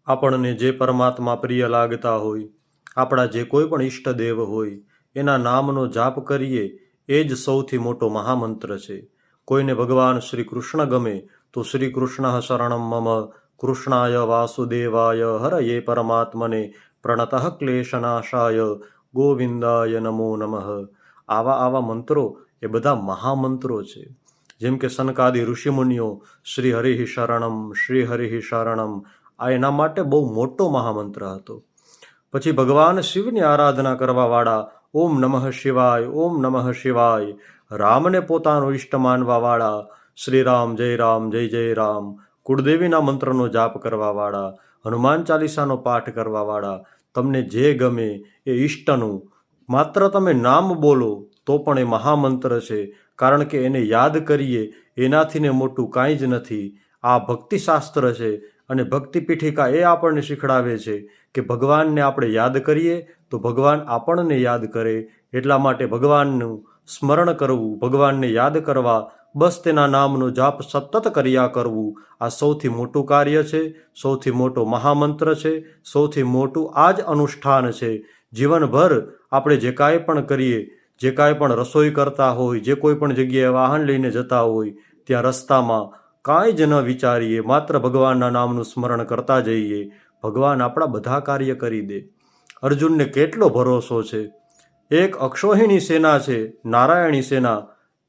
આપણને જે પરમાત્મા પ્રિય લાગતા હોય, આપણા જે કોઈ પણ ઈષ્ટદેવ હોય, એના નામનો જાપ કરીએ એ જ સૌથી મોટો મહામંત્ર છે. કોઈને ભગવાન શ્રી કૃષ્ણ ગમે તો શ્રી કૃષ્ણ શરણમ મમ, કૃષ્ણાય વાસુદેવાય હરયે પરમાત્મને પ્રણતઃ ક્લેશનાશાય ગોવિંદાય નમો નમઃ. આવા મંત્રો એ બધા મહામંત્રો છે. જેમ કે સનકાદી ઋષિમુનિઓ શ્રી હરિ શરણમ, શ્રી હરિ શરણમ, આ એના માટે બહુ મોટો મહામંત્ર હતો. પછી ભગવાન શિવની આરાધના કરવાવાળા ઓમ નમઃ શિવાય, ઓમ નમઃ શિવાય, રામને પોતાનો ઈષ્ટ માનવાવાળા શ્રી રામ જય જય રામ, કુળદેવીના મંત્રનો જાપ કરવાવાળા, હનુમાન ચાલીસાનો પાઠ કરવાવાળા, તમને જે ગમે એ ઈષ્ટનું માત્ર તમે નામ બોલો તો પણ એ મહામંત્ર છે. કારણ કે એને યાદ કરીએ એનાથી ને મોટું કાંઈ જ નથી. આ ભક્તિશાસ્ત્ર છે અને ભક્તિ પીઠિકા એ આપણને શીખડાવે છે કે ભગવાનને આપણે યાદ કરીએ તો ભગવાન આપણને યાદ કરે. એટલા માટે ભગવાનનું સ્મરણ કરવું, ભગવાનને યાદ કરવા, બસ તેના નામનો જાપ સતત કર્યા કરવું, આ સૌથી મોટું કાર્ય છે, સૌથી મોટો મહામંત્ર છે, સૌથી મોટું આ જ અનુષ્ઠાન છે. જીવનભર આપણે જે કાંઈ પણ કરીએ, જે કાંઈ પણ રસોઈ કરતા હોય, જે કોઈ પણ જગ્યાએ વાહન લઈને જતા હોય, ત્યાં રસ્તામાં કાંઈ જ ન વિચારીએ, માત્ર ભગવાનના નામનું સ્મરણ કરતા જઈએ. ભગવાન આપણા બધા કાર્ય કરી દે. અર્જુનને કેટલો ભરોસો છે. એક અક્ષોહિણી સેના છે, નારાયણી સેના,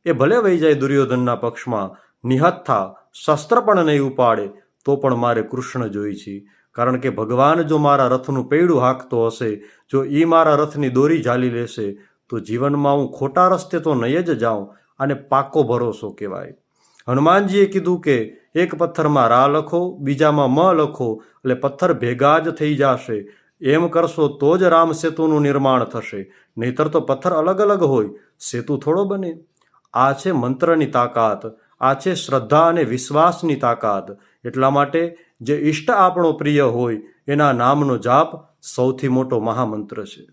એ ભલે વહી જાય દુર્યોધનના પક્ષમાં, નિહત્થા, શસ્ત્ર પણ નહીં ઉપાડે તો પણ મારે કૃષ્ણ જોઈ છે. કારણ કે ભગવાન જો મારા રથનું પૈડું હાંકતો હશે, જો એ મારા રથની દોરી ઝાલી લેશે તો જીવનમાં હું ખોટા રસ્તે તો નહીં જ જાઉં. આને પાકો ભરોસો કહેવાય. હનુમાનજીએ કીધું કે એક પથ્થરમાં રા લખો, બીજામાં મ લખો, એટલે પથ્થર ભેગા જ થઈ જશે. એમ કરશો તો જ રામ સેતુનું નિર્માણ થશે, નહીતર તો પથ્થર અલગ અલગ હોય, સેતુ થોડો બને. આ છે મંત્રની તાકાત, આ છે શ્રદ્ધા અને વિશ્વાસની તાકાત. એટલા માટે જે ઈષ્ટ આપણો પ્રિય હોય એના નામનો જાપ સૌથી મોટો મહામંત્ર છે.